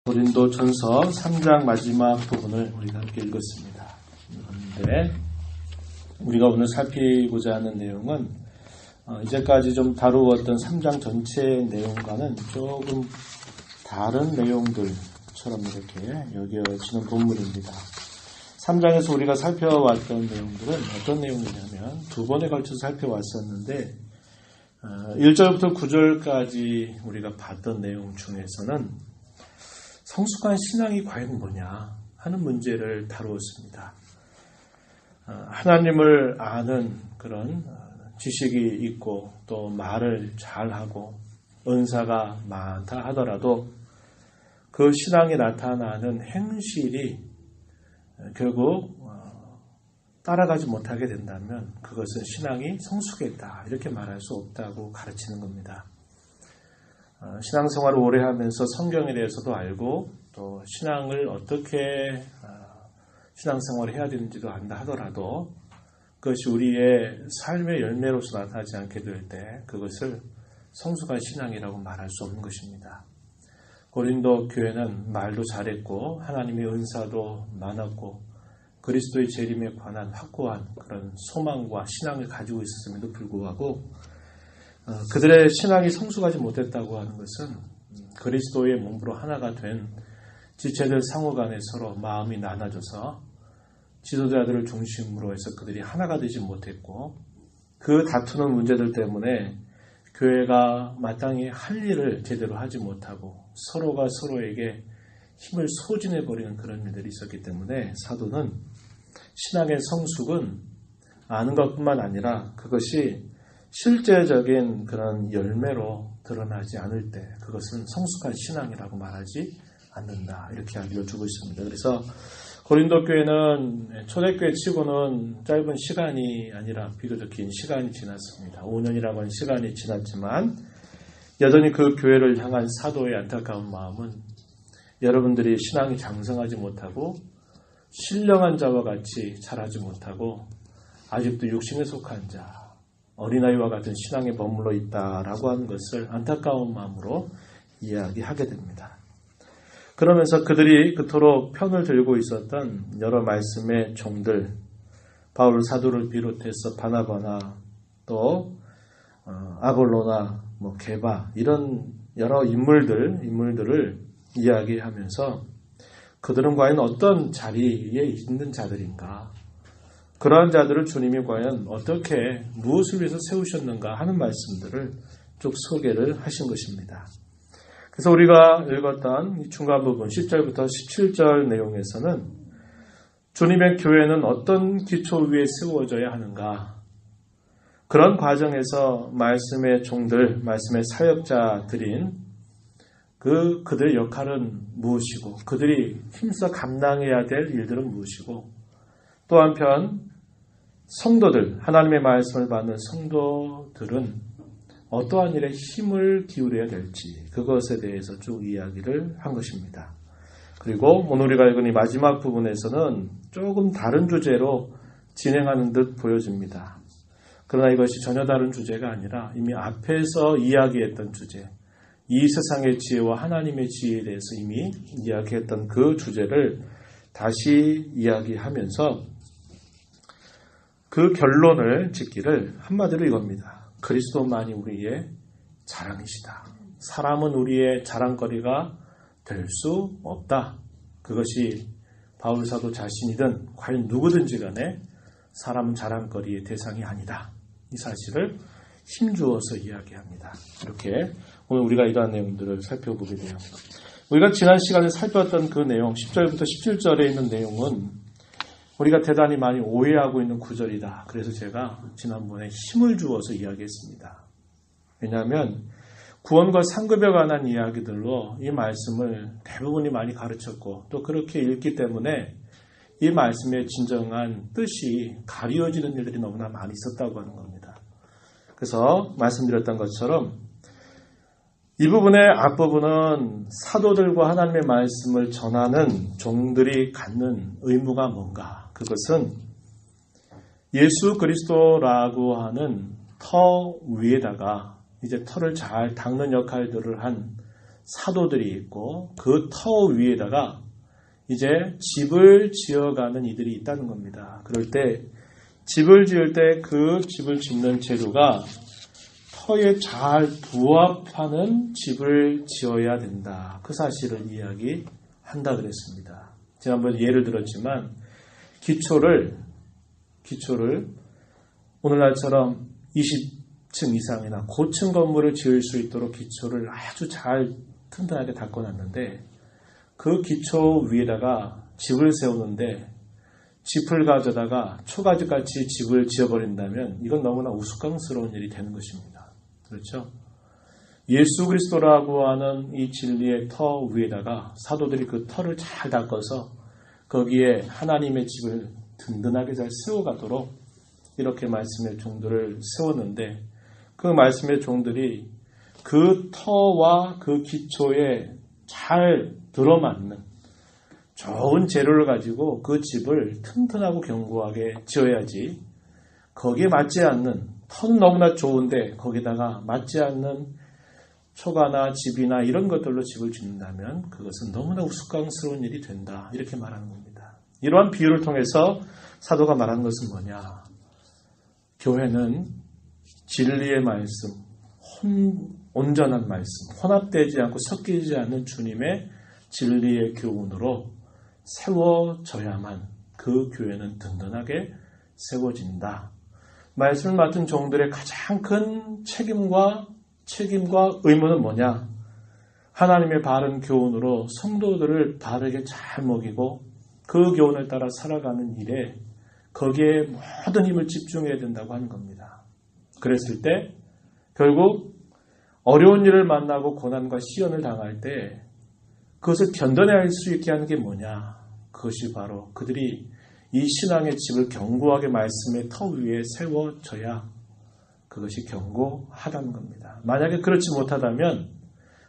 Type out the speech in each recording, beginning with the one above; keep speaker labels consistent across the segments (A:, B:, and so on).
A: 고린도전서 3장 마지막 부분을 우리가 함께 읽었습니다. 그런데 우리가 오늘 살피고자 하는 내용은 이제까지 좀 다루었던 3장 전체의 내용과는 조금 다른 내용들처럼 이렇게 여겨지는 본문입니다. 3장에서 우리가 살펴왔던 내용들은 어떤 내용이냐면 두 번에 걸쳐서 살펴왔었는데 1절부터 9절까지 우리가 봤던 내용 중에서는 성숙한 신앙이 과연 뭐냐 하는 문제를 다루었습니다. 하나님을 아는 그런 지식이 있고 또 말을 잘하고 은사가 많다 하더라도 그 신앙이 나타나는 행실이 결국 따라가지 못하게 된다면 그것은 신앙이 성숙했다 이렇게 말할 수 없다고 가르치는 겁니다. 신앙생활을 오래 하면서 성경에 대해서도 알고 또 신앙을 어떻게 신앙생활을 해야 되는지도 안다 하더라도 그것이 우리의 삶의 열매로서 나타나지 않게 될 때 그것을 성숙한 신앙이라고 말할 수 없는 것입니다. 고린도 교회는 말도 잘했고 하나님의 은사도 많았고 그리스도의 재림에 관한 확고한 그런 소망과 신앙을 가지고 있었음에도 불구하고 그들의 신앙이 성숙하지 못했다고 하는 것은 그리스도의 몸으로 하나가 된 지체들 상호 간에 서로 마음이 나눠져서 지도자들을 중심으로 해서 그들이 하나가 되지 못했고 그 다투는 문제들 때문에 교회가 마땅히 할 일을 제대로 하지 못하고 서로가 서로에게 힘을 소진해버리는 그런 일들이 있었기 때문에 사도는 신앙의 성숙은 아는 것뿐만 아니라 그것이 실제적인 그런 열매로 드러나지 않을 때 그것은 성숙한 신앙이라고 말하지 않는다 이렇게 알려 주고 있습니다. 그래서 고린도 교회는 초대교회 치고는 짧은 시간이 아니라 비교적 긴 시간이 지났습니다. 5년이라고 하는 시간이 지났지만 여전히 그 교회를 향한 사도의 안타까운 마음은 여러분들이 신앙이 장성하지 못하고 신령한 자와 같이 자라지 못하고 아직도 육신에 속한 자 어린아이와 같은 신앙에 머물러 있다라고 하는 것을 안타까운 마음으로 이야기하게 됩니다. 그러면서 그들이 그토록 편을 들고 있었던 여러 말씀의 종들, 바울 사도를 비롯해서 바나바나 또 아볼로나, 게바 이런 여러 인물들을 이야기하면서 그들은 과연 어떤 자리에 있는 자들인가? 그러한 자들을 주님이 과연 어떻게 무엇을 위해서 세우셨는가 하는 말씀들을 쭉 소개를 하신 것입니다. 그래서 우리가 읽었던 중간 부분 10절부터 17절 내용에서는 주님의 교회는 어떤 기초 위에 세워져야 하는가 그런 과정에서 말씀의 종들, 말씀의 사역자들인 그들의 역할은 무엇이고 그들이 힘써 감당해야 될 일들은 무엇이고 또 한편 성도들, 하나님의 말씀을 받는 성도들은 어떠한 일에 힘을 기울여야 될지 그것에 대해서 쭉 이야기를 한 것입니다. 그리고 오늘 우리가 읽은 이 마지막 부분에서는 조금 다른 주제로 진행하는 듯 보여집니다. 그러나 이것이 전혀 다른 주제가 아니라 이미 앞에서 이야기했던 주제, 이 세상의 지혜와 하나님의 지혜에 대해서 이미 이야기했던 그 주제를 다시 이야기하면서 그 결론을 짓기를 한마디로 이겁니다. 그리스도만이 우리의 자랑이시다. 사람은 우리의 자랑거리가 될 수 없다. 그것이 바울 사도 자신이든 과연 누구든지 간에 사람은 자랑거리의 대상이 아니다. 이 사실을 힘주어서 이야기합니다. 이렇게 오늘 우리가 이러한 내용들을 살펴보게 돼요. 우리가 지난 시간에 살펴봤던 그 내용 10절부터 17절에 있는 내용은 우리가 대단히 많이 오해하고 있는 구절이다. 그래서 제가 지난번에 힘을 주어서 이야기했습니다. 왜냐하면 구원과 상급에 관한 이야기들로 이 말씀을 대부분이 많이 가르쳤고 또 그렇게 읽기 때문에 이 말씀의 진정한 뜻이 가리워지는 일들이 너무나 많이 있었다고 하는 겁니다. 그래서 말씀드렸던 것처럼 이 부분의 앞부분은 사도들과 하나님의 말씀을 전하는 종들이 갖는 의무가 뭔가 그것은 예수 그리스도라고 하는 터 위에다가 이제 터를 잘 닦는 역할들을 한 사도들이 있고 그 터 위에다가 이제 집을 지어가는 이들이 있다는 겁니다. 그럴 때 집을 지을 때 그 집을 짓는 재료가 터에 잘 부합하는 집을 지어야 된다. 그 사실을 이야기한다 그랬습니다. 지난번에 예를 들었지만 기초를 오늘날처럼 20층 이상이나 고층 건물을 지을 수 있도록 기초를 아주 잘 튼튼하게 닦아놨는데 그 기초 위에다가 집을 세우는데 짚을 가져다가 초가지같이 집을 지어버린다면 이건 너무나 우스꽝스러운 일이 되는 것입니다. 그렇죠? 예수 그리스도라고 하는 이 진리의 터 위에다가 사도들이 그 터를 잘 닦아서 거기에 하나님의 집을 든든하게 잘 세워가도록 이렇게 말씀의 종들을 세웠는데 그 말씀의 종들이 그 터와 그 기초에 잘 들어맞는 좋은 재료를 가지고 그 집을 튼튼하고 견고하게 지어야지 거기에 맞지 않는 터는 너무나 좋은데 거기다가 맞지 않는 초가나 집이나 이런 것들로 집을 짓는다면 그것은 너무나 우스꽝스러운 일이 된다. 이렇게 말하는 겁니다. 이러한 비유를 통해서 사도가 말하는 것은 뭐냐? 교회는 진리의 말씀, 온전한 말씀, 혼합되지 않고 섞이지 않는 주님의 진리의 교훈으로 세워져야만 그 교회는 든든하게 세워진다. 말씀을 맡은 종들의 가장 큰 책임과 의무는 뭐냐? 하나님의 바른 교훈으로 성도들을 바르게 잘 먹이고 그 교훈을 따라 살아가는 일에 거기에 모든 힘을 집중해야 된다고 하는 겁니다. 그랬을 때 결국 어려운 일을 만나고 고난과 시련을 당할 때 그것을 견뎌낼 수 있게 하는 게 뭐냐? 그것이 바로 그들이 이 신앙의 집을 견고하게 말씀의 터 위에 세워져야 그것이 견고하다는 겁니다. 만약에 그렇지 못하다면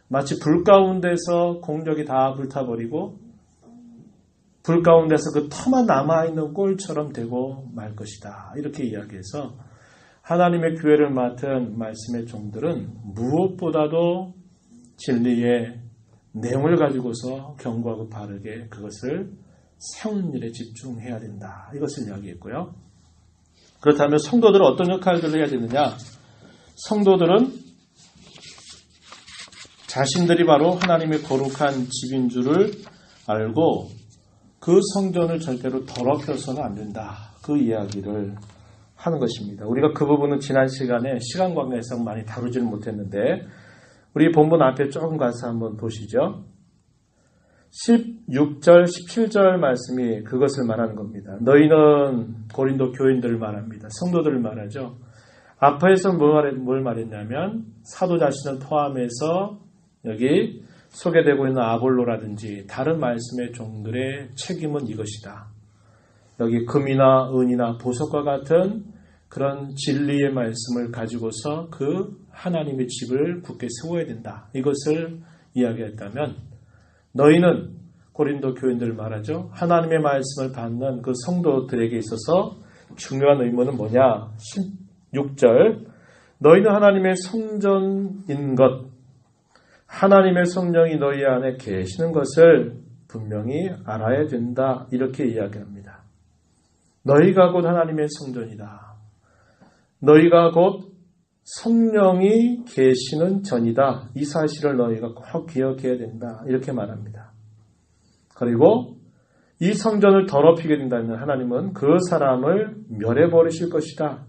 A: 마치 불 가운데서 공적이 다 불타버리고 불 가운데서 그 터만 남아있는 꼴처럼 되고 말 것이다. 이렇게 이야기해서 하나님의 교회를 맡은 말씀의 종들은 무엇보다도 진리의 내용을 가지고서 견고하고 바르게 그것을 세우는 일에 집중해야 된다. 이것을 이야기했고요. 그렇다면 성도들은 어떤 역할들을 해야 되느냐? 성도들은 자신들이 바로 하나님의 거룩한 집인 줄을 알고 그 성전을 절대로 더럽혀서는 안 된다. 그 이야기를 하는 것입니다. 우리가 그 부분은 지난 시간에 시간 관계에서 많이 다루지는 못했는데 우리 본문 앞에 조금 가서 한번 보시죠. 16절, 17절 말씀이 그것을 말하는 겁니다. 너희는 고린도 교인들을 말합니다. 성도들을 말하죠. 앞에서 뭘 말했냐면 사도 자신을 포함해서 여기 소개되고 있는 아볼로라든지 다른 말씀의 종들의 책임은 이것이다. 여기 금이나 은이나 보석과 같은 그런 진리의 말씀을 가지고서 그 하나님의 집을 굳게 세워야 된다. 이것을 이야기했다면 너희는 고린도 교인들 말하죠. 하나님의 말씀을 받는 그 성도들에게 있어서 중요한 의무는 뭐냐? 16절 너희는 하나님의 성전인 것 하나님의 성령이 너희 안에 계시는 것을 분명히 알아야 된다. 이렇게 이야기합니다. 너희가 곧 하나님의 성전이다. 너희가 곧 성령이 계시는 전이다. 이 사실을 너희가 꼭 기억해야 된다. 이렇게 말합니다. 그리고 이 성전을 더럽히게 된다면 하나님은 그 사람을 멸해버리실 것이다.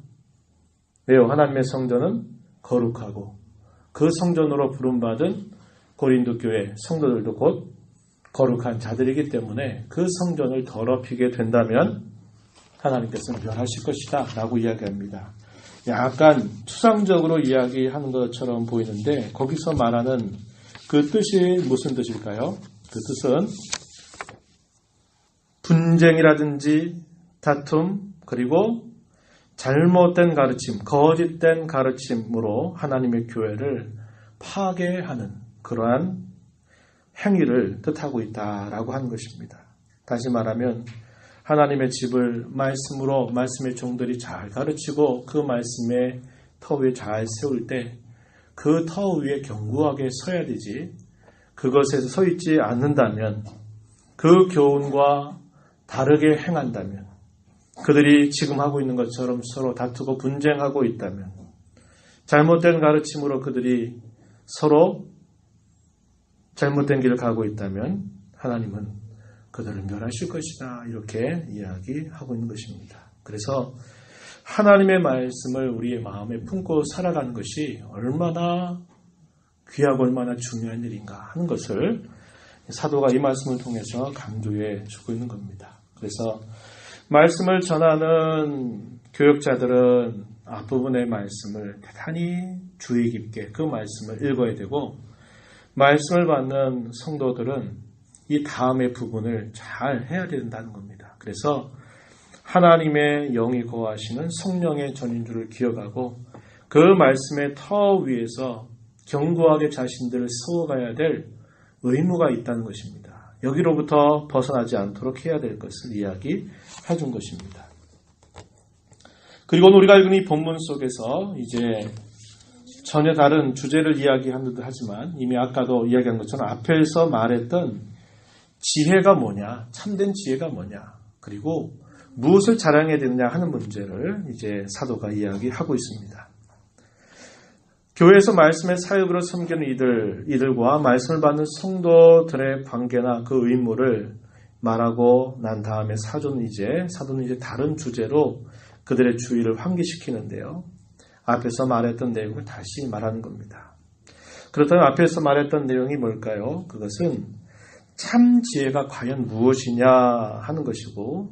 A: 왜요? 하나님의 성전은 거룩하고 그 성전으로 부름받은 고린도 교회 성도들도 곧 거룩한 자들이기 때문에 그 성전을 더럽히게 된다면 하나님께서는 멸하실 것이다 라고 이야기합니다. 약간 추상적으로 이야기하는 것처럼 보이는데 거기서 말하는 그 뜻이 무슨 뜻일까요? 그 뜻은 분쟁이라든지 다툼 그리고 잘못된 가르침, 거짓된 가르침으로 하나님의 교회를 파괴하는 그러한 행위를 뜻하고 있다라고 하는 것입니다. 다시 말하면 하나님의 집을 말씀으로 말씀의 종들이 잘 가르치고 그 말씀의 터 위에 잘 세울 때 그 터 위에 견고하게 서야 되지 그것에 서 있지 않는다면, 그 교훈과 다르게 행한다면, 그들이 지금 하고 있는 것처럼 서로 다투고 분쟁하고 있다면, 잘못된 가르침으로 그들이 서로 잘못된 길을 가고 있다면 하나님은 그들을 멸하실 것이다. 이렇게 이야기하고 있는 것입니다. 그래서 하나님의 말씀을 우리의 마음에 품고 살아가는 것이 얼마나 귀하고 얼마나 중요한 일인가 하는 것을 사도가 이 말씀을 통해서 강조해 주고 있는 겁니다. 그래서 말씀을 전하는 교역자들은 앞부분의 말씀을 대단히 주의 깊게 그 말씀을 읽어야 되고, 말씀을 받는 성도들은 이 다음의 부분을 잘 해야 된다는 겁니다. 그래서 하나님의 영이 거하시는 성령의 전인줄을 기억하고 그 말씀의 터 위에서 견고하게 자신들을 세워가야 될 의무가 있다는 것입니다. 여기로부터 벗어나지 않도록 해야 될 것을 이야기해 준 것입니다. 그리고 우리가 읽은 이 본문 속에서 이제 전혀 다른 주제를 이야기한 듯 하지만 이미 아까도 이야기한 것처럼 앞에서 말했던 지혜가 뭐냐, 참된 지혜가 뭐냐, 그리고 무엇을 자랑해야 되느냐 하는 문제를 이제 사도가 이야기하고 있습니다. 교회에서 말씀의 사역으로 섬기는 이들과 말씀을 받는 성도들의 관계나 그 의무를 말하고 난 다음에 사도는 이제 다른 주제로 그들의 주의를 환기시키는데요. 앞에서 말했던 내용을 다시 말하는 겁니다. 그렇다면 앞에서 말했던 내용이 뭘까요? 그것은 참 지혜가 과연 무엇이냐 하는 것이고,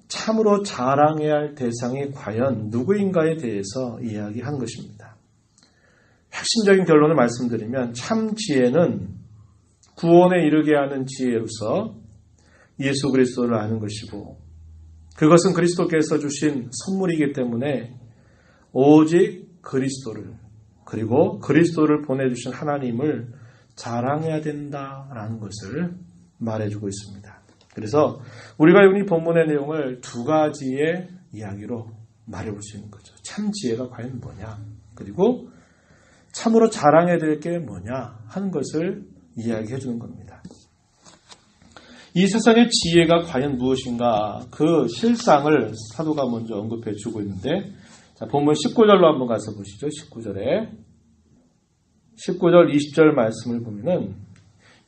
A: 참으로 자랑해야 할 대상이 과연 누구인가에 대해서 이야기하는 것입니다. 핵심적인 결론을 말씀드리면 참 지혜는 구원에 이르게 하는 지혜로서 예수 그리스도를 아는 것이고, 그것은 그리스도께서 주신 선물이기 때문에 오직 그리스도를, 그리고 그리스도를 보내주신 하나님을 자랑해야 된다라는 것을 말해주고 있습니다. 그래서 우리가 이 본문의 내용을 두 가지의 이야기로 말해볼 수 있는 거죠. 참 지혜가 과연 뭐냐, 그리고 참으로 자랑해야 될 게 뭐냐 하는 것을 이야기해 주는 겁니다. 이 세상의 지혜가 과연 무엇인가, 그 실상을 사도가 먼저 언급해 주고 있는데, 자, 본문 19절로 한번 가서 보시죠. 19절 20절 말씀을 보면은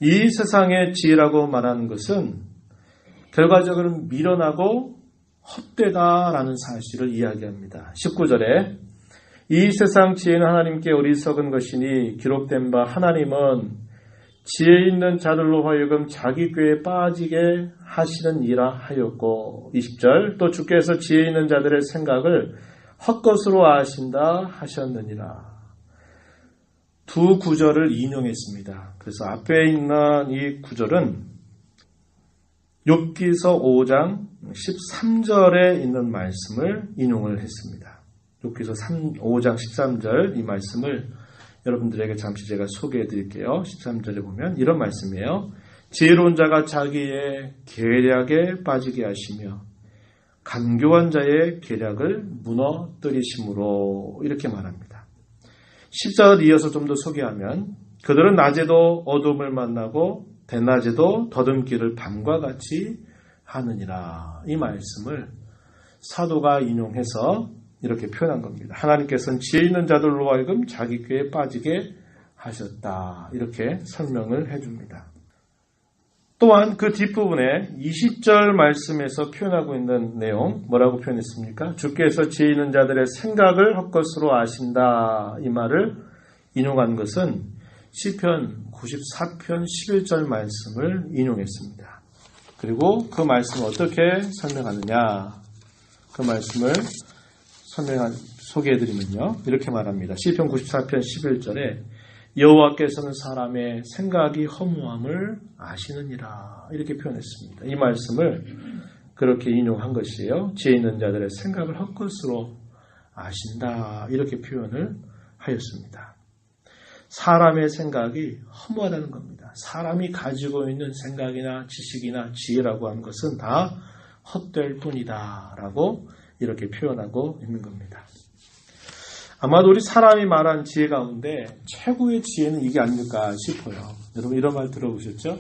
A: 이 세상의 지혜라고 말하는 것은 결과적으로 미련하고 헛되다라는 사실을 이야기합니다. 19절에 이 세상 지혜는 하나님께 어리석은 것이니 기록된 바 하나님은 지혜 있는 자들로 하여금 자기 꾀에 빠지게 하시는 이라 하였고, 20절 또 주께서 지혜 있는 자들의 생각을 헛것으로 아신다 하셨느니라. 두 구절을 인용했습니다. 그래서 앞에 있는 이 구절은 욥기서 5장 13절에 있는 말씀을 인용을 했습니다. 욥기서 5장 13절 이 말씀을 여러분들에게 잠시 제가 소개해 드릴게요. 13절에 보면 이런 말씀이에요. 지혜로운 자가 자기의 계략에 빠지게 하시며 간교한 자의 계략을 무너뜨리심으로, 이렇게 말합니다. 14절 이어서 좀 더 소개하면 그들은 낮에도 어둠을 만나고 대낮에도 더듬기를 밤과 같이 하느니라. 이 말씀을 사도가 인용해서 이렇게 표현한 겁니다. 하나님께서는 지혜 있는 자들로 하여금 자기 꾀에 빠지게 하셨다. 이렇게 설명을 해줍니다. 또한 그 뒷부분에 20절 말씀에서 표현하고 있는 내용 뭐라고 표현했습니까? 주께서 지혜 있는 자들의 생각을 헛것으로 아신다. 이 말을 인용한 것은 시편 94편 11절 말씀을 인용했습니다. 그리고 그 말씀을 어떻게 설명하느냐, 그 말씀을 소개해드리면요, 이렇게 말합니다. 시편 94편 11절에 여호와께서는 사람의 생각이 허무함을 아시느니라, 이렇게 표현했습니다. 이 말씀을 그렇게 인용한 것이에요. 지혜 있는 자들의 생각을 헛것으로 아신다, 이렇게 표현을 하였습니다. 사람의 생각이 허무하다는 겁니다. 사람이 가지고 있는 생각이나 지식이나 지혜라고 하는 것은 다 헛될 뿐이다 라고 이렇게 표현하고 있는 겁니다. 아마도 우리 사람이 말한 지혜 가운데 최고의 지혜는 이게 아닐까 싶어요. 여러분 이런 말 들어보셨죠?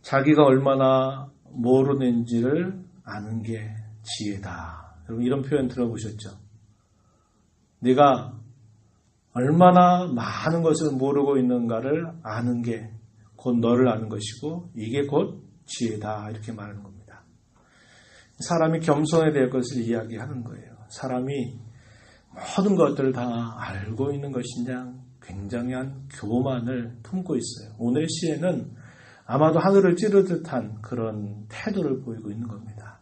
A: 자기가 얼마나 모르는지를 아는 게 지혜다. 여러분 이런 표현 들어보셨죠? 네가 얼마나 많은 것을 모르고 있는가를 아는 게 곧 너를 아는 것이고 이게 곧 지혜다. 이렇게 말하는 겁니다. 사람이 겸손해야 될 것을 이야기하는 거예요. 사람이 모든 것들을 다 알고 있는 것이냐 굉장한 교만을 품고 있어요. 오늘의 시에는 아마도 하늘을 찌르 듯한 그런 태도를 보이고 있는 겁니다.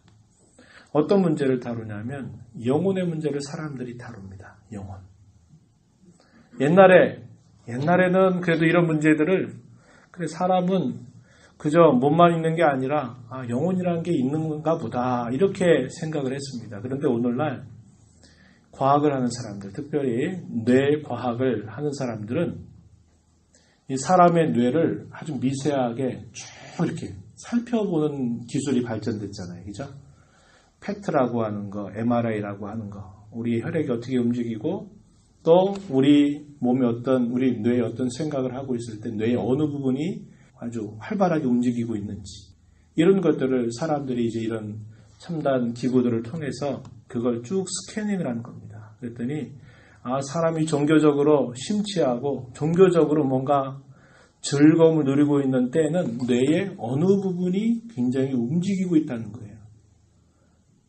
A: 어떤 문제를 다루냐면 영혼의 문제를 사람들이 다룹니다. 영혼. 옛날에는 그래도 이런 문제들을 그래 사람은 그저 몸만 있는 게 아니라 영혼이라는 게 있는가 보다 이렇게 생각을 했습니다. 그런데 오늘날 과학을 하는 사람들, 특별히 뇌 과학을 하는 사람들은 이 사람의 뇌를 아주 미세하게 쭉 이렇게 살펴보는 기술이 발전됐잖아요. 그죠? PET라고 하는 거, MRI라고 하는 거, 우리 혈액이 어떻게 움직이고 또 우리 몸에 우리 뇌에 어떤 생각을 하고 있을 때 뇌의 어느 부분이 아주 활발하게 움직이고 있는지 이런 것들을 사람들이 이제 이런 첨단 기구들을 통해서 그걸 쭉 스캐닝을 하는 겁니다. 그랬더니 사람이 종교적으로 심취하고 종교적으로 뭔가 즐거움을 누리고 있는 때는 뇌의 어느 부분이 굉장히 움직이고 있다는 거예요.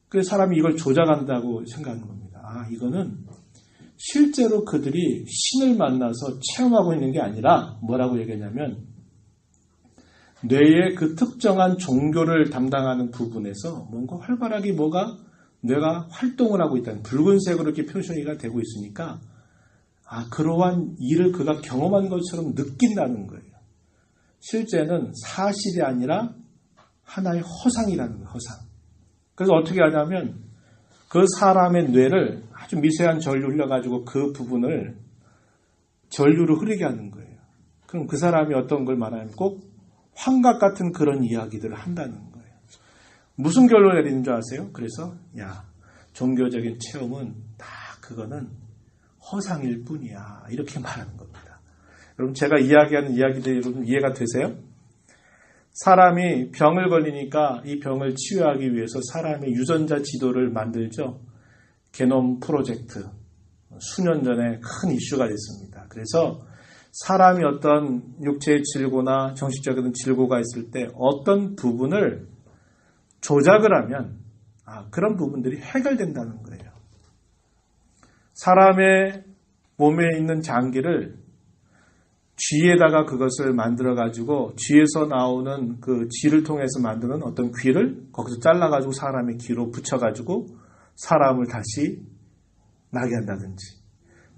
A: 그래서 사람이 이걸 조작한다고 생각하는 겁니다. 이거는 실제로 그들이 신을 만나서 체험하고 있는 게 아니라 뭐라고 얘기하냐면 뇌의 그 특정한 종교를 담당하는 부분에서 뭔가 활발하게 뇌가 활동을 하고 있다는 붉은색으로 이렇게 표시가 되고 있으니까 그러한 일을 그가 경험한 것처럼 느낀다는 거예요. 실제는 사실이 아니라 하나의 허상이라는 거예요. 허상. 그래서 어떻게 하냐면 그 사람의 뇌를 아주 미세한 전류 흘려가지고 그 부분을 전류로 흐르게 하는 거예요. 그럼 그 사람이 어떤 걸 말하면 꼭 환각 같은 그런 이야기들을 한다는 거예요. 무슨 결론을 내리는 줄 아세요? 그래서 종교적인 체험은 다 그거는 허상일 뿐이야. 이렇게 말하는 겁니다. 여러분 제가 이야기하는 이야기들이 여러분 이해가 되세요? 사람이 병을 걸리니까 이 병을 치유하기 위해서 사람의 유전자 지도를 만들죠. 게놈 프로젝트. 수년 전에 큰 이슈가 됐습니다. 그래서 사람이 어떤 육체의 질고나 정신적인 질고가 있을 때 어떤 부분을 조작을 하면 그런 부분들이 해결된다는 거예요. 사람의 몸에 있는 장기를 쥐에다가 그것을 만들어가지고 쥐에서 나오는 그 쥐를 통해서 만드는 어떤 귀를 거기서 잘라가지고 사람의 귀로 붙여가지고 사람을 다시 나게 한다든지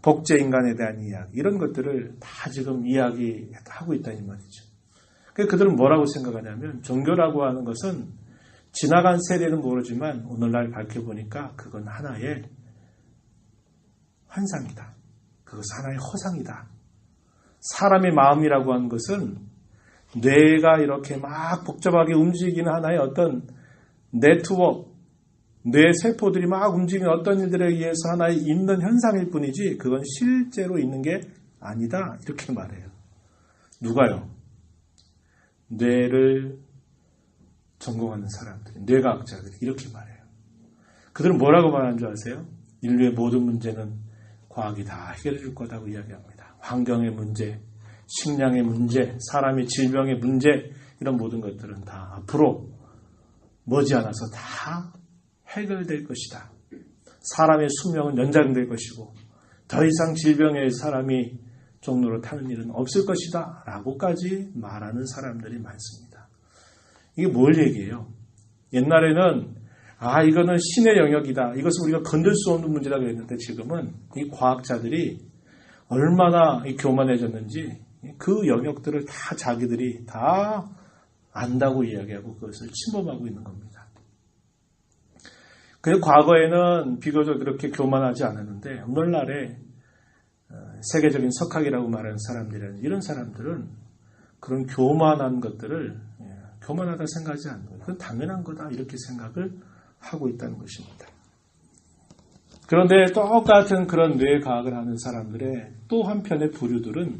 A: 복제인간에 대한 이야기 이런 것들을 다 지금 이야기하고 있다는 말이죠. 그래서 그들은 뭐라고 생각하냐면 종교라고 하는 것은 지나간 세대는 모르지만 오늘날 밝혀보니까 그건 하나의 환상이다. 그것은 하나의 허상이다. 사람의 마음이라고 하는 것은 뇌가 이렇게 막 복잡하게 움직이는 하나의 어떤 네트워크, 뇌 세포들이 막 움직이는 어떤 일들에 의해서 하나의 있는 현상일 뿐이지 그건 실제로 있는 게 아니다. 이렇게 말해요. 누가요? 뇌를 전공하는 사람들이, 뇌과학자들이 이렇게 말해요. 그들은 뭐라고 말하는 줄 아세요? 인류의 모든 문제는 과학이 다 해결해 줄 거다고 이야기합니다. 환경의 문제, 식량의 문제, 사람의 질병의 문제 이런 모든 것들은 다 앞으로 머지않아서 다 해결될 것이다. 사람의 수명은 연장될 것이고 더 이상 질병에 사람이 종로로 타는 일은 없을 것이다 라고까지 말하는 사람들이 많습니다. 이게 뭘 얘기해요? 옛날에는 이거는 신의 영역이다. 이것은 우리가 건들 수 없는 문제라고 했는데 지금은 이 과학자들이 얼마나 교만해졌는지 그 영역들을 다 자기들이 다 안다고 이야기하고 그것을 침범하고 있는 겁니다. 그래서 과거에는 비교적 그렇게 교만하지 않았는데 오늘날에 세계적인 석학이라고 말하는 사람들은 이런 사람들은 그런 교만한 것들을 교만하다 생각하지 않는 거예요. 그건 당연한 거다 이렇게 생각을 하고 있다는 것입니다. 그런데 똑같은 그런 뇌과학을 하는 사람들의 또 한편의 부류들은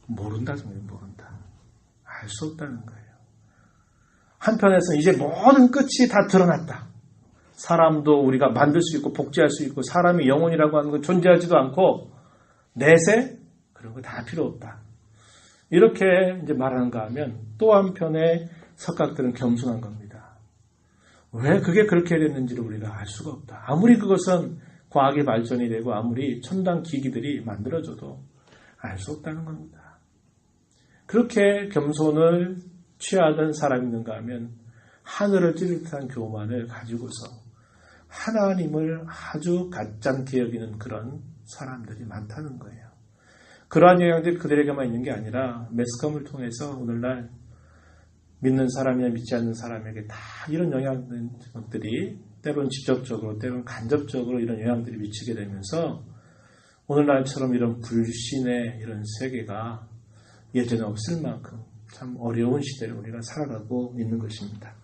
A: 모른다, 모른다. 알 수 없다는 거예요. 한편에서는 이제 모든 끝이 다 드러났다. 사람도 우리가 만들 수 있고 복제할 수 있고 사람의 영혼이라고 하는 건 존재하지도 않고 내세? 그런 거 다 필요 없다. 이렇게 이제 말하는가 하면 또 한편의 석학들은 겸손한 겁니다. 왜 그게 그렇게 됐는지를 우리가 알 수가 없다. 아무리 그것은 과학의 발전이 되고 아무리 첨단 기기들이 만들어져도 알 수 없다는 겁니다. 그렇게 겸손을 취하던 사람이 있는가 하면 하늘을 찌를 듯한 교만을 가지고서 하나님을 아주 가짠게 여기는 그런 사람들이 많다는 거예요. 그러한 영향들이 그들에게만 있는 게 아니라 매스컴을 통해서 오늘날 믿는 사람이나 믿지 않는 사람에게 다 이런 영향들이 때로는 직접적으로 때로는 간접적으로 이런 영향들이 미치게 되면서 오늘날처럼 이런 불신의 이런 세계가 예전에 없을 만큼 참 어려운 시대를 우리가 살아가고 있는 것입니다.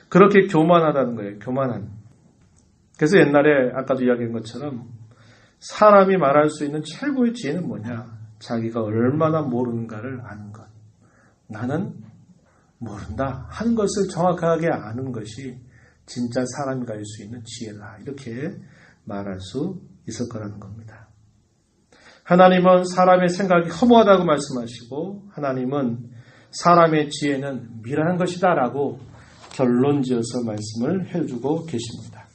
A: 그렇게 교만하다는 거예요. 교만한. 그래서 옛날에 아까도 이야기한 것처럼 사람이 말할 수 있는 최고의 지혜는 뭐냐? 자기가 얼마나 모르는가를 아는 것. 나는 모른다 하는 것을 정확하게 아는 것이 진짜 사람이 가질 수 있는 지혜다. 이렇게 말할 수 있을 거라는 겁니다. 하나님은 사람의 생각이 허무하다고 말씀하시고 하나님은 사람의 지혜는 미련한 것이다 라고 결론지어서 말씀을 해주고 계십니다.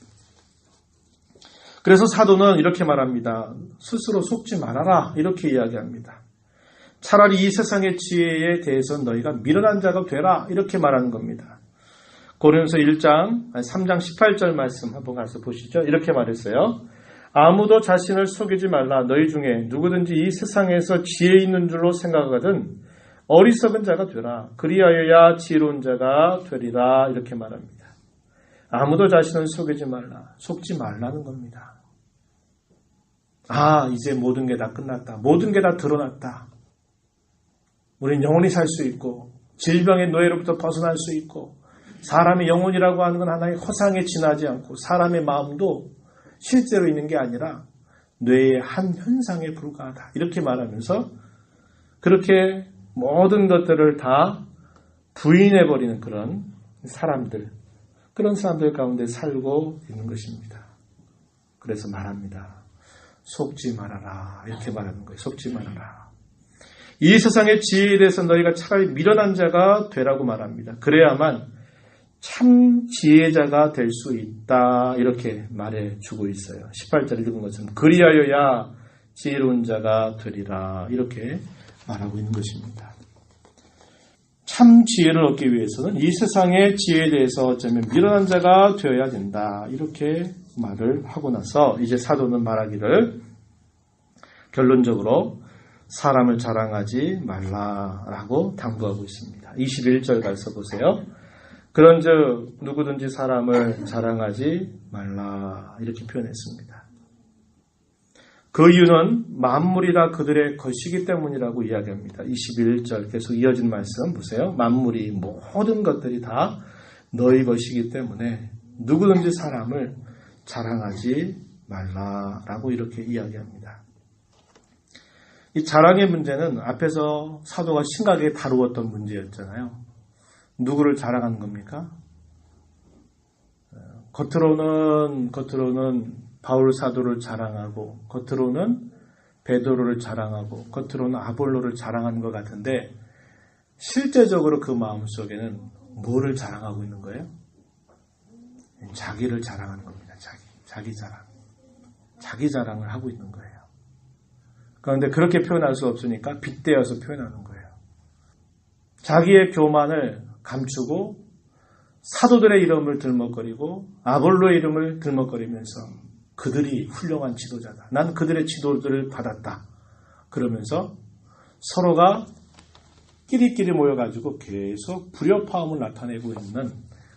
A: 그래서 사도는 이렇게 말합니다. 스스로 속지 말아라 이렇게 이야기합니다. 차라리 이 세상의 지혜에 대해서 너희가 미련한 자가 되라 이렇게 말하는 겁니다. 고린도서 3장 18절 말씀 한번 가서 보시죠. 이렇게 말했어요. 아무도 자신을 속이지 말라. 너희 중에 누구든지 이 세상에서 지혜 있는 줄로 생각하거든 어리석은 자가 되라. 그리하여야 지혜로운 자가 되리라. 이렇게 말합니다. 아무도 자신을 속이지 말라. 속지 말라는 겁니다. 이제 모든 게 다 끝났다. 모든 게 다 드러났다. 우린 영원히 살 수 있고 질병의 노예로부터 벗어날 수 있고 사람의 영혼이라고 하는 건 하나의 허상에 지나지 않고 사람의 마음도 실제로 있는 게 아니라 뇌의 한 현상에 불과하다. 이렇게 말하면서 그렇게 모든 것들을 다 부인해버리는 그런 사람들 가운데 살고 있는 것입니다. 그래서 말합니다. 속지 말아라. 이렇게 말하는 거예요. 속지 말아라. 이 세상의 지혜에 대해서 너희가 차라리 미련한 자가 되라고 말합니다. 그래야만 참 지혜자가 될 수 있다. 이렇게 말해주고 있어요. 18절에 읽은 것처럼 그리하여야 지혜로운 자가 되리라. 이렇게 말하고 있는 것입니다. 참 지혜를 얻기 위해서는 이 세상의 지혜에 대해서 어쩌면 미련한 자가 되어야 된다. 이렇게 말을 하고 나서 이제 사도는 말하기를 결론적으로 사람을 자랑하지 말라라고 당부하고 있습니다. 21절 가서 보세요. 그런즉 누구든지 사람을 자랑하지 말라 이렇게 표현했습니다. 그 이유는 만물이 다 그들의 것이기 때문이라고 이야기합니다. 21절 계속 이어진 말씀 보세요. 만물이 모든 것들이 다 너희 것이기 때문에 누구든지 사람을 자랑하지 말라라고 이렇게 이야기합니다. 이 자랑의 문제는 앞에서 사도가 심각하게 다루었던 문제였잖아요. 누구를 자랑하는 겁니까? 겉으로는 바울 사도를 자랑하고 겉으로는 베드로를 자랑하고 겉으로는 아볼로를 자랑하는 것 같은데 실제적으로 그 마음속에는 뭐를 자랑하고 있는 거예요? 자기를 자랑하는 겁니다. 자기 자랑을 하고 있는 거예요. 그런데 그렇게 표현할 수 없으니까 빗대어서 표현하는 거예요. 자기의 교만을 감추고 사도들의 이름을 들먹거리고 아볼로의 이름을 들먹거리면서 그들이 훌륭한 지도자다. 난 그들의 지도들을 받았다. 그러면서 서로가 끼리끼리 모여가지고 계속 불협화음을 나타내고 있는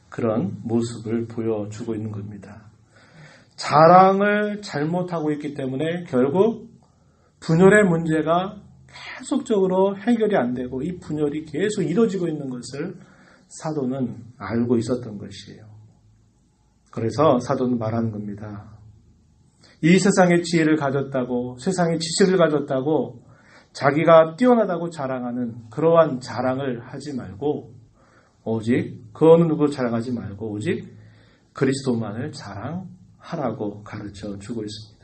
A: 그런 모습을 보여주고 있는 겁니다. 자랑을 잘못하고 있기 때문에 결국 분열의 문제가 계속적으로 해결이 안 되고 이 분열이 계속 이루어지고 있는 것을 사도는 알고 있었던 것이에요. 그래서 사도는 말하는 겁니다. 이 세상의 지혜를 가졌다고, 세상의 지식을 가졌다고, 자기가 뛰어나다고 자랑하는 그러한 자랑을 하지 말고, 오직 그 어느 누구 자랑하지 말고 오직 그리스도만을 자랑하라고 가르쳐 주고 있습니다.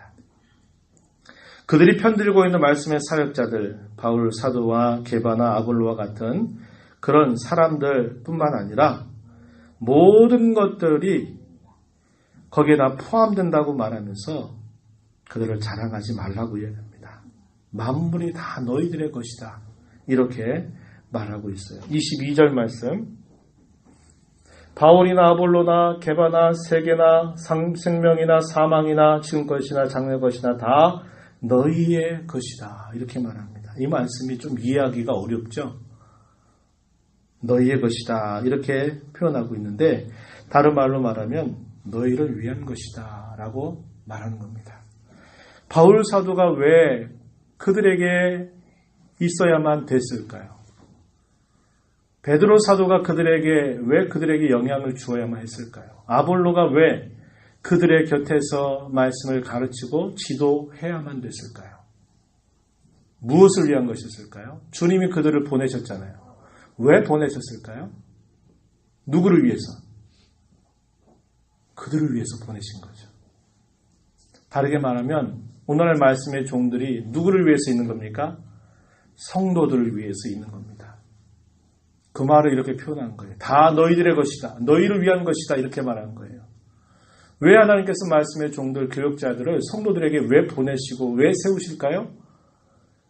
A: 그들이 편들고 있는 말씀의 사역자들, 바울 사도와 게바나 아볼로와 같은 그런 사람들 뿐만 아니라 모든 것들이 거기에 다 포함된다고 말하면서 그들을 자랑하지 말라고 이야기합니다. 만물이 다 너희들의 것이다. 이렇게 말하고 있어요. 22절 말씀. 바울이나 아볼로나 게바나 세계나 생명이나 사망이나 지금 것이나 장래 것이나 다 너희의 것이다. 이렇게 말합니다. 이 말씀이 좀 이해하기가 어렵죠. 너희의 것이다. 이렇게 표현하고 있는데 다른 말로 말하면 너희를 위한 것이다. 라고 말하는 겁니다. 바울 사도가 왜 그들에게 있어야만 됐을까요? 베드로 사도가 왜 그들에게 영향을 주어야만 했을까요? 아볼로가 왜 그들의 곁에서 말씀을 가르치고 지도해야만 됐을까요? 무엇을 위한 것이었을까요? 주님이 그들을 보내셨잖아요. 왜 보내셨을까요? 누구를 위해서? 그들을 위해서 보내신 거죠. 다르게 말하면 오늘날 말씀의 종들이 누구를 위해서 있는 겁니까? 성도들을 위해서 있는 겁니다. 그 말을 이렇게 표현한 거예요. 다 너희들의 것이다. 너희를 위한 것이다. 이렇게 말한 거예요. 왜 하나님께서 말씀의 종들, 교역자들을 성도들에게 왜 보내시고 왜 세우실까요?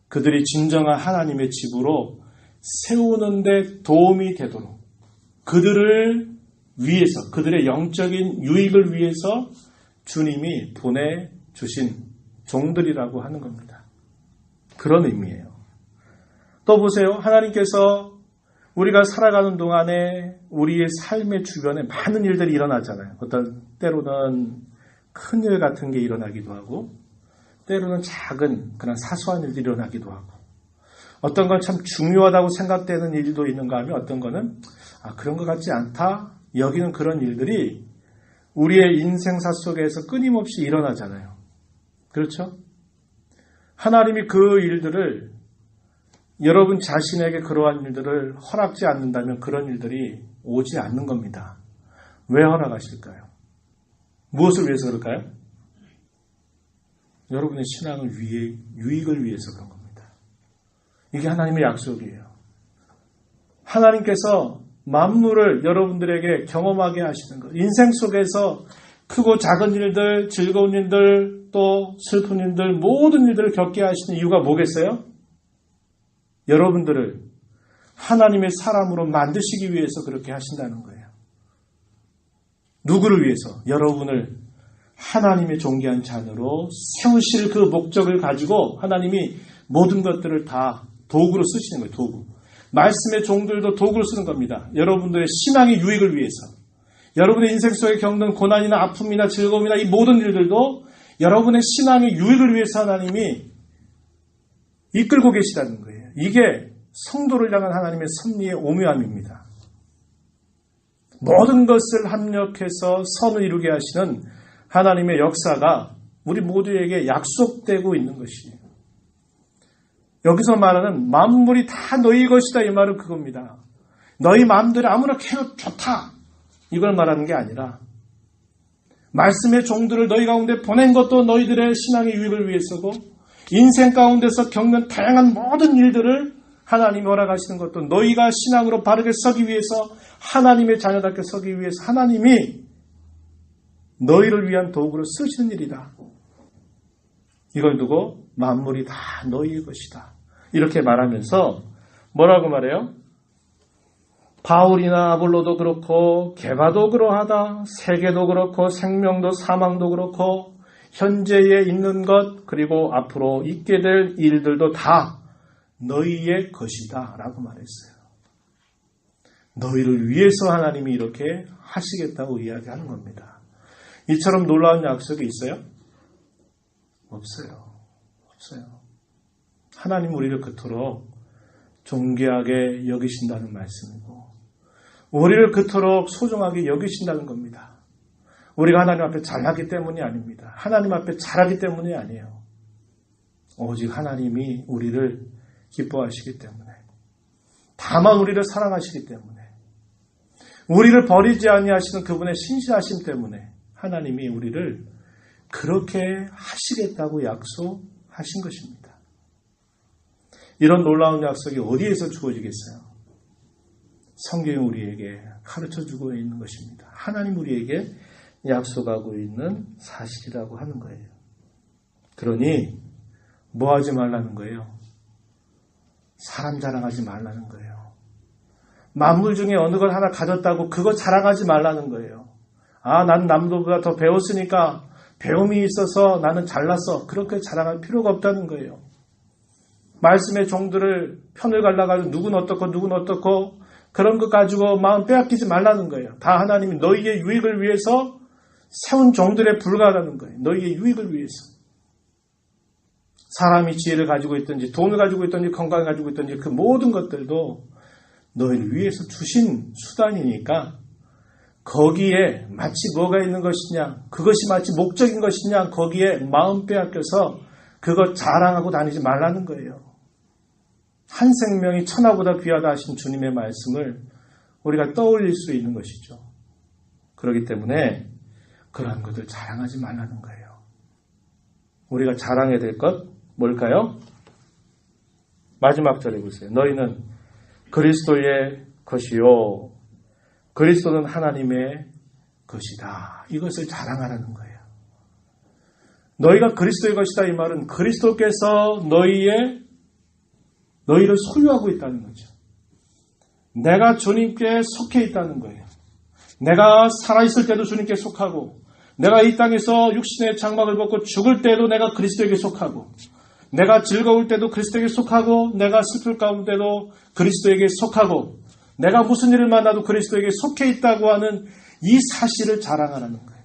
A: 그들이 진정한 하나님의 집으로 세우는 데 도움이 되도록 그들을 위해서, 그들의 영적인 유익을 위해서 주님이 보내주신 종들이라고 하는 겁니다. 그런 의미예요. 또 보세요. 하나님께서 우리가 살아가는 동안에 우리의 삶의 주변에 많은 일들이 일어나잖아요. 어떤 때로는 큰 일 같은 게 일어나기도 하고 때로는 작은 그런 사소한 일들이 일어나기도 하고 어떤 건 참 중요하다고 생각되는 일도 있는가 하면 어떤 거는 그런 것 같지 않다 여기는 그런 일들이 우리의 인생사 속에서 끊임없이 일어나잖아요. 그렇죠? 하나님이 그 일들을 여러분 자신에게 그러한 일들을 허락지 않는다면 그런 일들이 오지 않는 겁니다. 왜 허락하실까요? 무엇을 위해서 그럴까요? 여러분의 신앙을 유익을 위해서 그런 겁니다. 이게 하나님의 약속이에요. 하나님께서 만물을 여러분들에게 경험하게 하시는 것. 인생 속에서 크고 작은 일들, 즐거운 일들, 또 슬픈 일들, 모든 일들을 겪게 하시는 이유가 뭐겠어요? 여러분들을 하나님의 사람으로 만드시기 위해서 그렇게 하신다는 거예요. 누구를 위해서? 여러분을 하나님의 존귀한 자녀로 세우실 그 목적을 가지고 하나님이 모든 것들을 다 도구로 쓰시는 거예요. 도구. 말씀의 종들도 도구로 쓰는 겁니다. 여러분들의 신앙의 유익을 위해서. 여러분의 인생 속에 겪는 고난이나 아픔이나 즐거움이나 이 모든 일들도 여러분의 신앙의 유익을 위해서 하나님이 이끌고 계시다는 거예요. 이게 성도를 향한 하나님의 섭리의 오묘함입니다. 모든 것을 합력해서 선을 이루게 하시는 하나님의 역사가 우리 모두에게 약속되고 있는 것이에요. 여기서 말하는 만물이 다 너희 것이다 이 말은 그겁니다. 너희 마음대로 아무나 해도 좋다 이걸 말하는 게 아니라 말씀의 종들을 너희 가운데 보낸 것도 너희들의 신앙의 유익을 위해서고 인생 가운데서 겪는 다양한 모든 일들을 하나님이 허락하시는 것도 너희가 신앙으로 바르게 서기 위해서 하나님의 자녀답게 서기 위해서 하나님이 너희를 위한 도구로 쓰시는 일이다. 이걸 두고 만물이 다 너희의 것이다. 이렇게 말하면서 뭐라고 말해요? 바울이나 아볼로도 그렇고 게바도 그러하다. 세계도 그렇고 생명도 사망도 그렇고 현재에 있는 것 그리고 앞으로 있게 될 일들도 다 너희의 것이다 라고 말했어요. 너희를 위해서 하나님이 이렇게 하시겠다고 이야기하는 겁니다. 이처럼 놀라운 약속이 있어요? 없어요. 하나님 우리를 그토록 존귀하게 여기신다는 말씀이고 우리를 그토록 소중하게 여기신다는 겁니다. 우리가 하나님 앞에 잘하기 때문이 아닙니다. 하나님 앞에 잘하기 때문이 아니에요. 오직 하나님이 우리를 기뻐하시기 때문에, 다만 우리를 사랑하시기 때문에, 우리를 버리지 아니하시는 그분의 신실하심 때문에 하나님이 우리를 그렇게 하시겠다고 약속하신 것입니다. 이런 놀라운 약속이 어디에서 주어지겠어요? 성경이 우리에게 가르쳐주고 있는 것입니다. 하나님 우리에게 약속하고 있는 사실이라고 하는 거예요. 그러니 뭐 하지 말라는 거예요? 사람 자랑하지 말라는 거예요. 만물 중에 어느 걸 하나 가졌다고 그거 자랑하지 말라는 거예요. 난 남들보다 더 배웠으니까 배움이 있어서 나는 잘났어. 그렇게 자랑할 필요가 없다는 거예요. 말씀의 종들을 편을 갈라가지고 누군 어떻고 그런 것 가지고 마음 빼앗기지 말라는 거예요. 다 하나님이 너희의 유익을 위해서 세운 종들에 불과하다는 거예요. 너희의 유익을 위해서. 사람이 지혜를 가지고 있든지 돈을 가지고 있든지 건강을 가지고 있든지 그 모든 것들도 너희를 위해서 주신 수단이니까 거기에 마치 뭐가 있는 것이냐, 그것이 마치 목적인 것이냐, 거기에 마음 빼앗겨서 그거 자랑하고 다니지 말라는 거예요. 한 생명이 천하보다 귀하다 하신 주님의 말씀을 우리가 떠올릴 수 있는 것이죠. 그렇기 때문에 그러한 것을 자랑하지 말라는 거예요. 우리가 자랑해야 될 것 뭘까요? 마지막 절에 보세요. 너희는 그리스도의 것이요 그리스도는 하나님의 것이다. 이것을 자랑하라는 거예요. 너희가 그리스도의 것이다 이 말은 그리스도께서 너희를 소유하고 있다는 거죠. 내가 주님께 속해 있다는 거예요. 내가 살아있을 때도 주님께 속하고 내가 이 땅에서 육신의 장막을 벗고 죽을 때도 내가 그리스도에게 속하고 내가 즐거울 때도 그리스도에게 속하고 내가 슬플 가운데도 그리스도에게 속하고 내가 무슨 일을 만나도 그리스도에게 속해 있다고 하는 이 사실을 자랑하라는 거예요.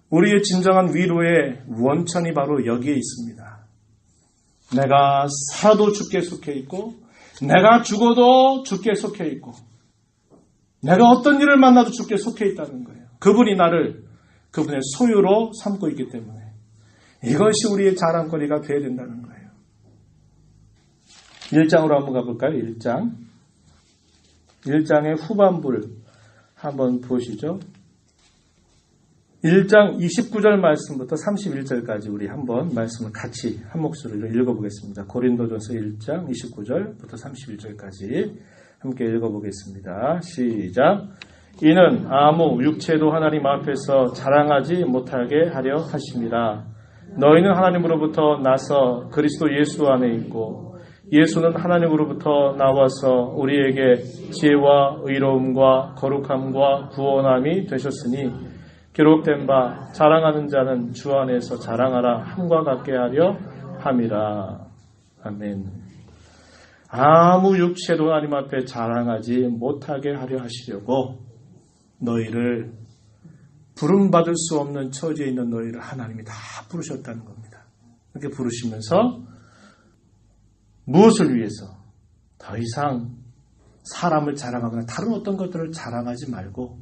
A: 우리의 진정한 위로의 원천이 바로 여기에 있습니다. 내가 살아도 주께 속해 있고 내가 죽어도 주께 속해 있고 내가 어떤 일을 만나도 주께 속해 있다는 거예요. 그분이 나를 그분의 소유로 삼고 있기 때문에 이것이 우리의 자랑거리가 되어야 된다는 거예요. 1장으로 한번 가볼까요? 1장의 후반부를 한번 보시죠. 1장 29절 말씀부터 31절까지 우리 한번 말씀을 같이 한 목소리로 읽어보겠습니다. 고린도전서 1장 29절부터 31절까지 함께 읽어보겠습니다. 시작. 이는 아무 육체도 하나님 앞에서 자랑하지 못하게 하려 하심이라. 너희는 하나님으로부터 나서 그리스도 예수 안에 있고 예수는 하나님으로부터 나와서 우리에게 지혜와 의로움과 거룩함과 구원함이 되셨으니 기록된 바 자랑하는 자는 주 안에서 자랑하라 함과 같게 하려 함이라. 아멘. 아무 육체도 하나님 앞에 자랑하지 못하게 하려 하시려고 너희를 부름받을 수 없는 처지에 있는 너희를 하나님이 다 부르셨다는 겁니다. 이렇게 부르시면서 무엇을 위해서? 더 이상 사람을 자랑하거나 다른 어떤 것들을 자랑하지 말고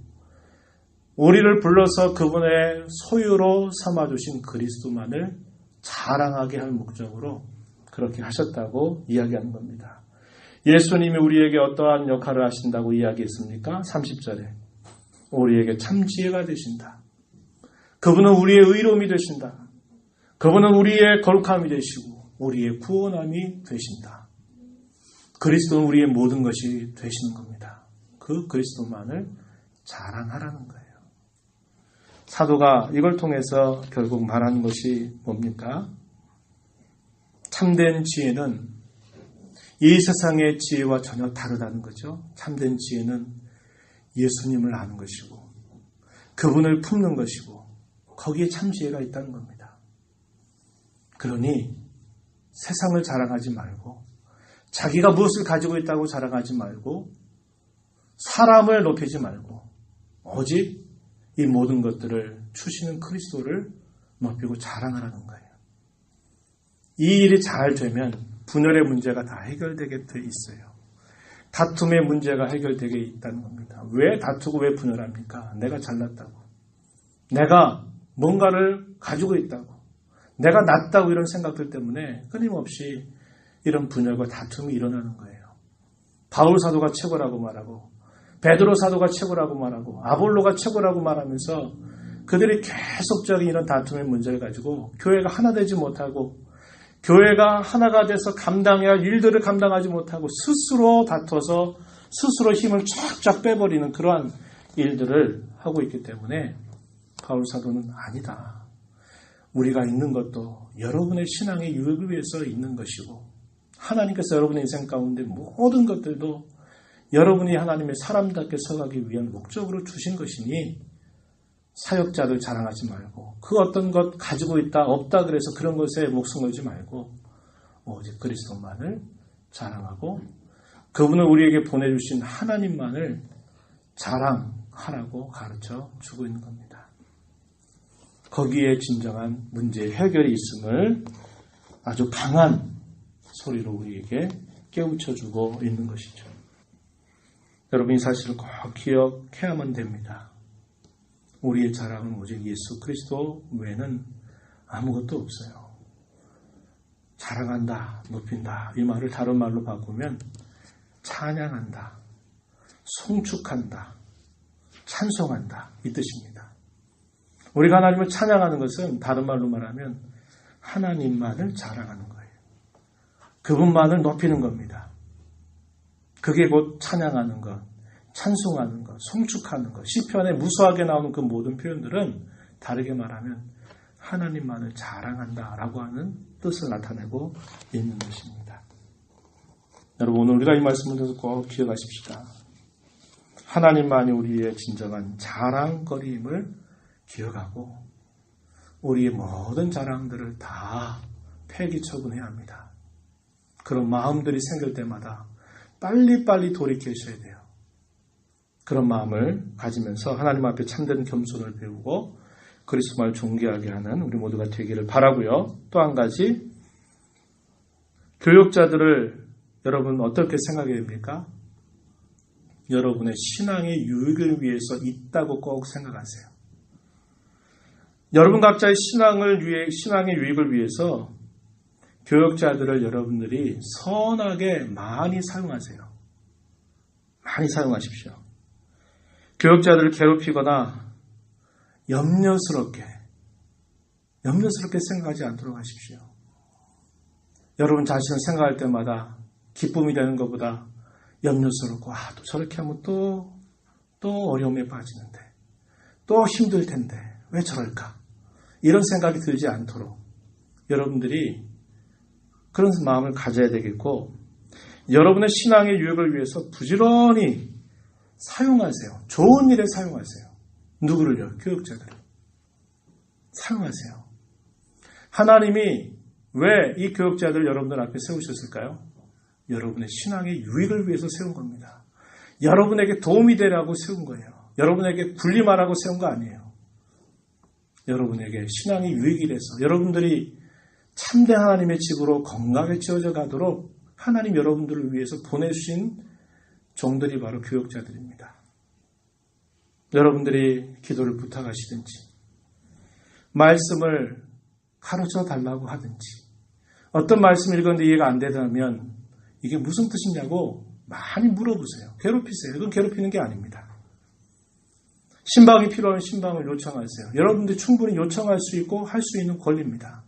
A: 우리를 불러서 그분의 소유로 삼아주신 그리스도만을 자랑하게 할 목적으로 그렇게 하셨다고 이야기하는 겁니다. 예수님이 우리에게 어떠한 역할을 하신다고 이야기했습니까? 30절에 우리에게 참 지혜가 되신다. 그분은 우리의 의로움이 되신다. 그분은 우리의 거룩함이 되시고 우리의 구원함이 되신다. 그리스도는 우리의 모든 것이 되시는 겁니다. 그 그리스도만을 자랑하라는 거예요. 사도가 이걸 통해서 결국 말하는 것이 뭡니까? 참된 지혜는 이 세상의 지혜와 전혀 다르다는 거죠. 참된 지혜는 예수님을 아는 것이고 그분을 품는 것이고 거기에 참 지혜가 있다는 겁니다. 그러니 세상을 자랑하지 말고 자기가 무엇을 가지고 있다고 자랑하지 말고 사람을 높이지 말고 오직 이 모든 것들을 주시는 그리스도를 높이고 자랑하라는 거예요. 이 일이 잘 되면 분열의 문제가 다 해결되게 돼 있어요. 다툼의 문제가 해결되게 있다는 겁니다. 왜 다투고 왜 분열합니까? 내가 잘났다고. 내가 뭔가를 가지고 있다고, 내가 낫다고 이런 생각들 때문에 끊임없이 이런 분열과 다툼이 일어나는 거예요. 바울 사도가 최고라고 말하고 베드로 사도가 최고라고 말하고 아볼로가 최고라고 말하면서 그들이 계속적인 이런 다툼의 문제를 가지고 교회가 하나 되지 못하고 교회가 하나가 돼서 감당해야 할 일들을 감당하지 못하고 스스로 다퉈서 스스로 힘을 쫙쫙 빼버리는 그러한 일들을 하고 있기 때문에 바울 사도는 아니다. 우리가 있는 것도 여러분의 신앙의 유익을 위해서 있는 것이고 하나님께서 여러분의 인생 가운데 모든 것들도 여러분이 하나님의 사람답게 서가기 위한 목적으로 주신 것이니 사역자들 자랑하지 말고 그 어떤 것 가지고 있다 없다 그래서 그런 것에 목숨 걸지 말고 오직 그리스도만을 자랑하고 그분을 우리에게 보내주신 하나님만을 자랑하라고 가르쳐 주고 있는 겁니다. 거기에 진정한 문제의 해결이 있음을 아주 강한 소리로 우리에게 깨우쳐주고 있는 것이죠. 여러분 이 사실을 꼭 기억해야만 됩니다. 우리의 자랑은 오직 예수 그리스도 외에는 아무것도 없어요. 자랑한다, 높인다 이 말을 다른 말로 바꾸면 찬양한다, 송축한다, 찬송한다 이 뜻입니다. 우리가 하나님을 찬양하는 것은 다른 말로 말하면 하나님만을 자랑하는 거예요. 그분만을 높이는 겁니다. 그게 곧 찬양하는 것, 찬송하는 것, 송축하는 것. 시편에 무수하게 나오는 그 모든 표현들은 다르게 말하면 하나님만을 자랑한다라고 하는 뜻을 나타내고 있는 것입니다. 여러분 오늘 우리가 이 말씀을 통해서 꼭 기억하십시다. 하나님만이 우리의 진정한 자랑거리임을 기억하고 우리의 모든 자랑들을 다 폐기 처분해야 합니다. 그런 마음들이 생길 때마다 빨리빨리 돌이키셔야 돼요. 그런 마음을 가지면서 하나님 앞에 참된 겸손을 배우고 그리스도만을 존귀하게 하는 우리 모두가 되기를 바라고요. 또 한 가지 교역자들을 여러분 어떻게 생각해야 됩니까? 여러분의 신앙의 유익을 위해서 있다고 꼭 생각하세요. 여러분 각자의 신앙의 유익을 위해서 교역자들을 여러분들이 선하게 많이 사용하세요. 많이 사용하십시오. 교역자들을 괴롭히거나 염려스럽게 생각하지 않도록 하십시오. 여러분 자신을 생각할 때마다 기쁨이 되는 것보다 염려스럽고 또 저렇게 하면 또 어려움에 빠지는데 또 힘들 텐데 왜 저럴까? 이런 생각이 들지 않도록 여러분들이 그런 마음을 가져야 되겠고 여러분의 신앙의 유익을 위해서 부지런히 사용하세요. 좋은 일에 사용하세요. 누구를요? 교역자들을. 사용하세요. 하나님이 왜 이 교역자들을 여러분들 앞에 세우셨을까요? 여러분의 신앙의 유익을 위해서 세운 겁니다. 여러분에게 도움이 되라고 세운 거예요. 여러분에게 군림하라고 세운 거 아니에요. 여러분에게 신앙의 유익이 돼서 여러분들이 참된 하나님의 집으로 건강하게 지어져 가도록 하나님 여러분들을 위해서 보내주신 종들이 바로 교역자들입니다. 여러분들이 기도를 부탁하시든지 말씀을 가르쳐 달라고 하든지 어떤 말씀을 읽었는데 이해가 안 되다면 이게 무슨 뜻이냐고 많이 물어보세요. 괴롭히세요. 이건 괴롭히는 게 아닙니다. 신방이 필요한 신방을 요청하세요. 여러분들이 충분히 요청할 수 있고 할 수 있는 권리입니다.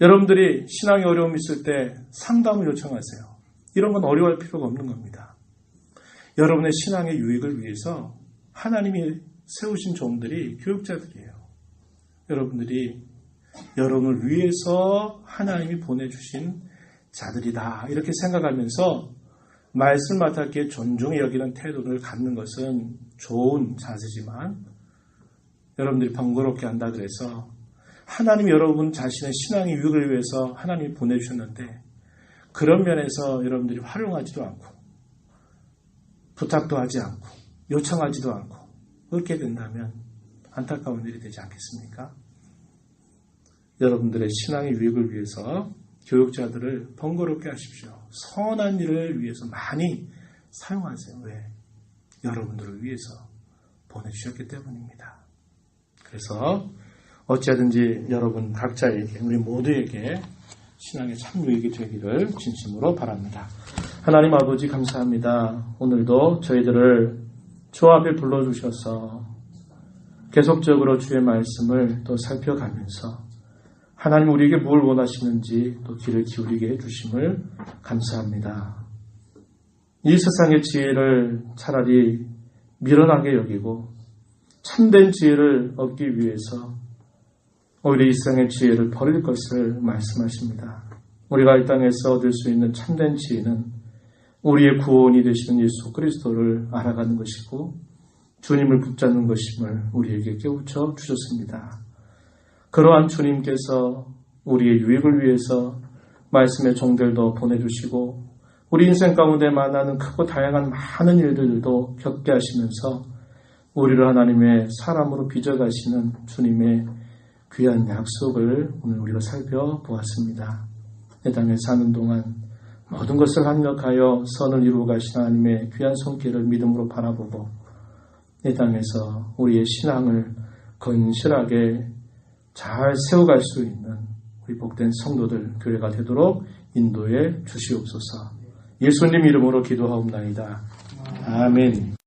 A: 여러분들이 신앙에 어려움이 있을 때 상담을 요청하세요. 이런 건 어려워할 필요가 없는 겁니다. 여러분의 신앙의 유익을 위해서 하나님이 세우신 종들이 교육자들이에요. 여러분들이 여러분을 위해서 하나님이 보내주신 자들이다. 이렇게 생각하면서 말씀을 맡았기에 존중히 여기는 태도를 갖는 것은 좋은 자세지만 여러분들이 번거롭게 한다 그래서 하나님이 여러분 자신의 신앙의 유익을 위해서 하나님이 보내주셨는데 그런 면에서 여러분들이 활용하지도 않고 부탁도 하지 않고 요청하지도 않고 그렇게 된다면 안타까운 일이 되지 않겠습니까? 여러분들의 신앙의 유익을 위해서 교육자들을 번거롭게 하십시오. 선한 일을 위해서 많이 사용하세요. 왜? 여러분들을 위해서 보내주셨기 때문입니다. 그래서 어찌하든지 여러분 각자에게, 우리 모두에게 신앙의 참 유익이 되기를 진심으로 바랍니다. 하나님 아버지 감사합니다. 오늘도 저희들을 주 앞에 불러주셔서 계속적으로 주의 말씀을 또 살펴가면서 하나님 우리에게 뭘 원하시는지 또 귀를 기울이게 해주심을 감사합니다. 이 세상의 지혜를 차라리 미련하게 여기고 참된 지혜를 얻기 위해서 오히려 이 세상의 지혜를 버릴 것을 말씀하십니다. 우리가 이 땅에서 얻을 수 있는 참된 지혜는 우리의 구원이 되시는 예수 그리스도를 알아가는 것이고 주님을 붙잡는 것임을 우리에게 깨우쳐 주셨습니다. 그러한 주님께서 우리의 유익을 위해서 말씀의 종들도 보내주시고 우리 인생 가운데 만나는 크고 다양한 많은 일들도 겪게 하시면서 우리를 하나님의 사람으로 빚어가시는 주님의 귀한 약속을 오늘 우리가 살펴보았습니다. 이 땅에 사는 동안 모든 것을 합력하여 선을 이루어 가신 하나님의 귀한 손길을 믿음으로 바라보고 이 땅에서 우리의 신앙을 건실하게 잘 세워갈 수 있는 우리 복된 성도들, 교회가 되도록 인도해 주시옵소서. 예수님 이름으로 기도하옵나이다. 아멘.